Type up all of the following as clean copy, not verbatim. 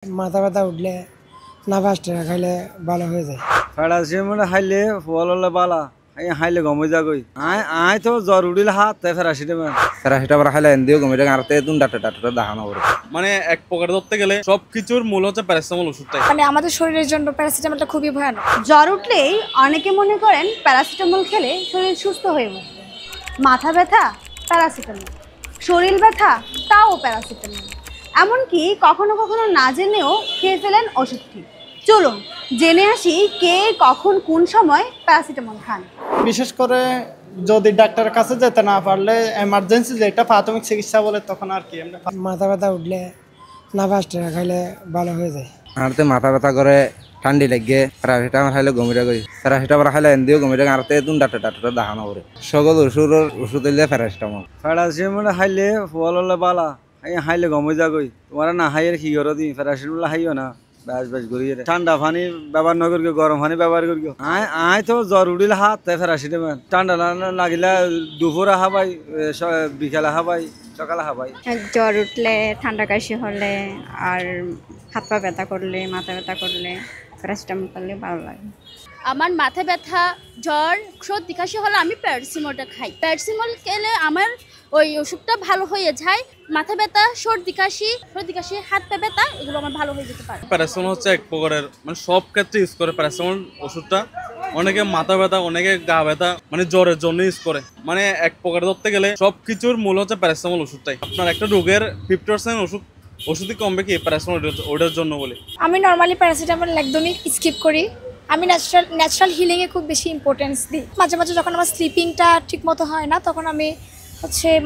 মাথা ব্যথা উঠলে নাভাস টেরা খাইলে ভালো হয়ে যায়। প্যারাসিটামল খাইলে ফুয়াল বালা খাইলে গম হয়ে যাগই আই তো জ্বর উঠিলে হাত তাই প্যারাসিটামল খাইলে এনদিও গম হয়ে যায় আর তেতুন ডাক্তার দেখানো করে। মানে এক প্রকার ধরতে গেলে সবকিছুর মূল হচ্ছে প্যারাসিটামল ওষুধটাই। মানে আমাদের শরীরের জন্য প্যারাসিটামলটা খুবই ভয়ানক। জ্বর উঠলেই অনেকে মনে করেন প্যারাসিটামল খেলে শরীর সুস্থ হয়ে উঠবে। মাথা ব্যথা প্যারাসিটামল, শরীর ব্যথা তাও প্যারাসিটামল, এমনকি কখনো কখনো না জেনেও খেয়ে ফেলেন ওষুধটি। চলুন জেনে আসি কে কখন কোন সময় প্যারাসিটামল খান। বিশেষ করে যদি ডাক্তারের কাছে যেতে না পারলে এমার্জেন্সি যেটা প্রাথমিক চিকিৎসা বলে তখন আর কি মাথা ব্যথা উঠলে নাভাস টেরা খাইলে ভালো হয়ে যায়। আর মাথা ব্যথা করে ঠান্ডি লাগে প্যারাসিটামল খাইলে গমিরা গই প্যারাসিটামল খাইলে এনদিও গমিরা আর তেতুন ডাক্তার দেখানো করে। সকল ওষুধ হইলে প্যারাসিটামল খাইলে ফুয়াল বালা খাইলে গম হয়ে যাগই তোমার না খাইয়ের কি করো দিন প্যারাসিটামল খাইও না ব্যাস ব্যাস করিয়ে ঠান্ডা পানি ব্যবহার না করিও গরম পানি ব্যবহার করিও আই তো জ্বর উঠিলে হাত তাই প্যারাসিটামল ঠান্ডা লাগিলে দুপুরে খাবাই বিকালে খাবাই সকালে খাবাই। জ্বর উঠলে ঠান্ডা কাশি হলে আর হাত পা ব্যথা করলে মাথা ব্যথা করলে প্যারাসিটামল খেলে ভালো লাগে। আমার মাথা ব্যথা জ্বর সর্দি কাশি হলে আমি প্যারাসিটামলটা খাই। প্যারাসিটামল খেলে আমার ওই ওষুধটা ভালো হয়ে যায়। মাথা ব্যথা সর্দি কাশি হাত পা ব্যথা এগুলো আমার ভালো হয়ে যেতে পারে। প্যারাসিটামল হচ্ছে এক প্রকারের মানে সব ক্ষেত্রে ইউজ করে প্যারাসিটামল ওষুধটা। অনেকে মাথা ব্যথা অনেকে গা ব্যথা মানে জ্বরের জন্য ইউজ করে। মানে এক প্রকার ধরতে গেলে সবকিছুর মূল হচ্ছে প্যারাসিটামল ওষুধটাই। আপনার একটা রোগের 50% ওষুধই কমবে কি প্যারাসিটামল ওটার জন্য বলে। আমি নর্মালি প্যারাসিটামল একদমই স্কিপ করি। আমি ন্যাচারাল হিলিংয়ে খুব বেশি ইম্পর্টেন্স দিই। মাঝে মাঝে যখন আমার স্লিপিংটা ঠিক মতো হয় না তখন আমি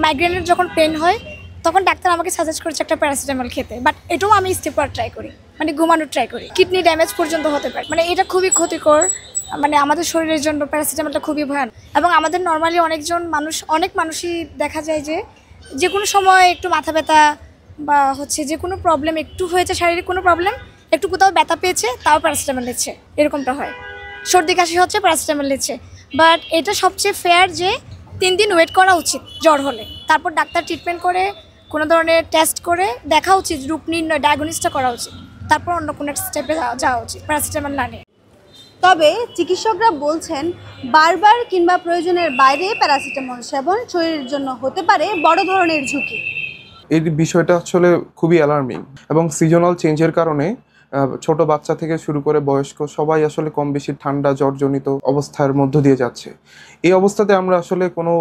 মাইগ্রেনের যখন পেন হয় তখন ডাক্তার আমাকে সাজেস্ট করেছে একটা প্যারাসিটামল খেতে, বাট এটাও আমি স্কিপ করার ট্রাই করি, মানে ঘুমানোর ট্রাই করি। কিডনি ড্যামেজ পর্যন্ত হতে পারে, মানে এটা খুবই ক্ষতিকর। মানে আমাদের শরীরের জন্য প্যারাসিটামলটা খুবই ভয়ানক। এবং আমাদের নর্মালি অনেক মানুষই দেখা যায় যে কোনো সময় একটু মাথা ব্যথা বা যে কোনো প্রবলেম একটু হয়েছে, শারীরিক কোনো প্রবলেম, একটু কোথাও ব্যথা পেয়েছে তাও প্যারাসিটামল নিচ্ছে, এরকমটা হয়। সর্দি কাশি হচ্ছে প্যারাসিটামল নিচ্ছে, বাট এটা সবচেয়ে ফেয়ার যে 3 দিন ওয়েট করা উচিত জ্বর হলে, তারপর ডাক্তার ট্রিটমেন্ট করে কোনো ধরনের টেস্ট করে দেখা উচিত, রোগ নির্ণয় ডায়াগনোসিসটা করা উচিত, তারপর অন্য কোনো স্টেপে যাওয়া উচিত প্যারাসিটামল না নিয়ে। তবে চিকিৎসকরা বলছেন বারবার কিংবা প্রয়োজনের বাইরে প্যারাসিটামল সেবন শরীরের জন্য হতে পারে বড় ধরনের ঝুঁকি। এই বিষয়টা আসলে খুবই অ্যালার্মিং এবং সিজনাল চেঞ্জের কারণে ছোট বাচ্চা থেকে শুরু করে বয়স্ক সবাই আসলে কম বেশি ঠান্ডা জ্বরজনিত অবস্থার মধ্য দিয়ে যাচ্ছে। এই অবস্থাতে আমরা আসলে কোনো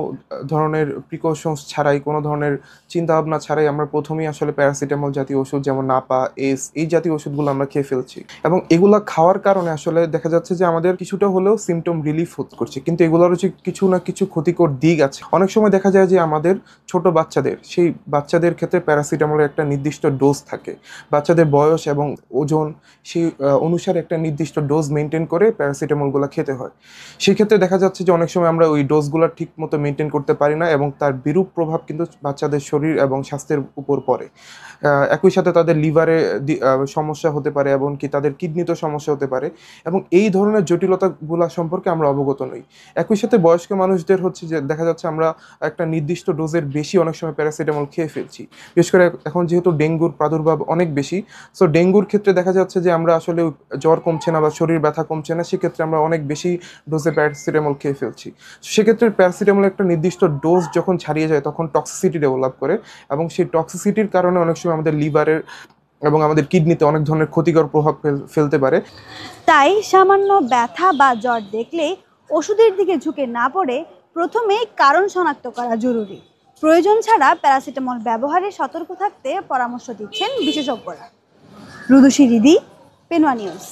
ধরনের প্রিকশনস ছাড়াই, কোনো ধরনের চিন্তাভাবনা ছাড়াই আমরা প্রথমেই আসলে প্যারাসিটামল জাতীয় ওষুধ যেমন নাপা, এস, এই জাতীয় ওষুধগুলো আমরা খেয়ে ফেলছি এবং এগুলো খাওয়ার কারণে আসলে দেখা যাচ্ছে যে আমাদের কিছুটা হলেও সিমটম রিলিফ করছে, কিন্তু এগুলোর যে কিছু না কিছু ক্ষতিকর দিক আছে। অনেক সময় দেখা যায় যে আমাদের ছোট সেই বাচ্চাদের ক্ষেত্রে প্যারাসিটামলের একটা নির্দিষ্ট ডোজ থাকে। বাচ্চাদের বয়স এবং ওজন সেই অনুসারে একটা নির্দিষ্ট ডোজ মেনটেন করে প্যারাসিটামলগুলো খেতে হয়। সেক্ষেত্রে দেখা যাচ্ছে যে অনেক সময় আমরা ওই ডোজগুলো ঠিক মতো মেনটেন করতে পারি না এবং তার বিরূপ প্রভাব কিন্তু বাচ্চাদের শরীর এবং স্বাস্থ্যের উপর পড়ে। একই সাথে তাদের লিভারে সমস্যা হতে পারে, এমনকি তাদের কিডনিতেও সমস্যা হতে পারে এবং এই ধরনের জটিলতাগুলো সম্পর্কে আমরা অবগত নই। একই সাথে বয়স্ক মানুষদের যে দেখা যাচ্ছে আমরা একটা নির্দিষ্ট ডোজের বেশি অনেক সময় প্যারাসিটামল খেয়ে ফেলছি। বিশেষ করে এখন যেহেতু ডেঙ্গুর প্রাদুর্ভাব অনেক বেশি, সো ডেঙ্গুর ক্ষেত্রে দেখা যাচ্ছে যে আমরা আসলে জ্বর কমছে না বা শরীর ব্যথা কমছে না, সেক্ষেত্রে আমরা অনেক বেশি ডোজে প্যারাসিটামল খেয়ে ফেলছি। সেক্ষেত্রে প্যারাসিটামল একটা নির্দিষ্ট ডোজ যখন ছাড়িয়ে যায় তখন টক্সিসিটি ডেভেলপ করে এবং সেই টক্সিসিটির কারণে অনেক সময় আমাদের লিভারের এবং আমাদের কিডনিতে অনেক ধরনের ক্ষতিকর প্রভাব ফেলতে পারে। তাই সামান্য ব্যথা বা জ্বর দেখলে ওষুধের দিকে ঝুঁকে না পড়ে প্রথমে কারণ শনাক্ত করা জরুরি। প্রয়োজন ছাড়া প্যারাসিটামল ব্যবহারে সতর্ক থাকতে পরামর্শ দিচ্ছেন বিশেষজ্ঞরা। রুদুশী রিদি, পেনুয়া নিউজ।